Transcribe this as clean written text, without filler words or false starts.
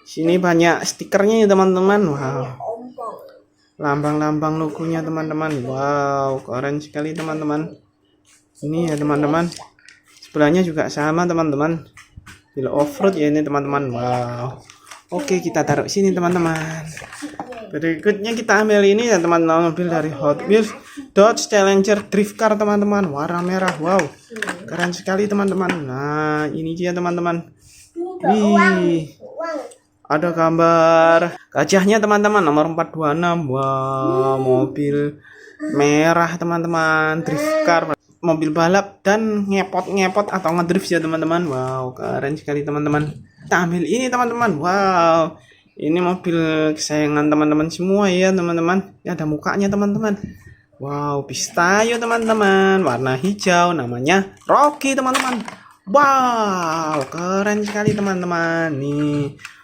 Sini banyak stikernya ya teman-teman. Wow. Lambang-lambang logonya teman-teman. Wow, keren sekali teman-teman. Ini ya teman-teman. Sebelahnya juga sama teman-teman. Mobil off-road ya ini teman-teman. Wow. Oke, kita taruh sini teman-teman. Berikutnya kita ambil ini ya teman-teman, mobil dari Hot Wheels Dodge Challenger Drift Car teman-teman, warna merah. Wow, keren sekali teman-teman. Nah, ini dia teman-teman. Wih, ada gambar gajahnya teman-teman, nomor 426. Wow, mobil merah teman-teman, drift car, mobil balap dan ngepot-ngepot atau ngedrift ya teman-teman. Wow, keren sekali teman-teman. Kita ambil ini teman-teman. Wow, ini mobil kesayangan teman-teman semua ya teman-teman. Ya, ada mukanya teman-teman. Wow, Pistayo teman-teman, warna hijau, namanya Rocky teman-teman. Wow, keren sekali teman-teman. Nih,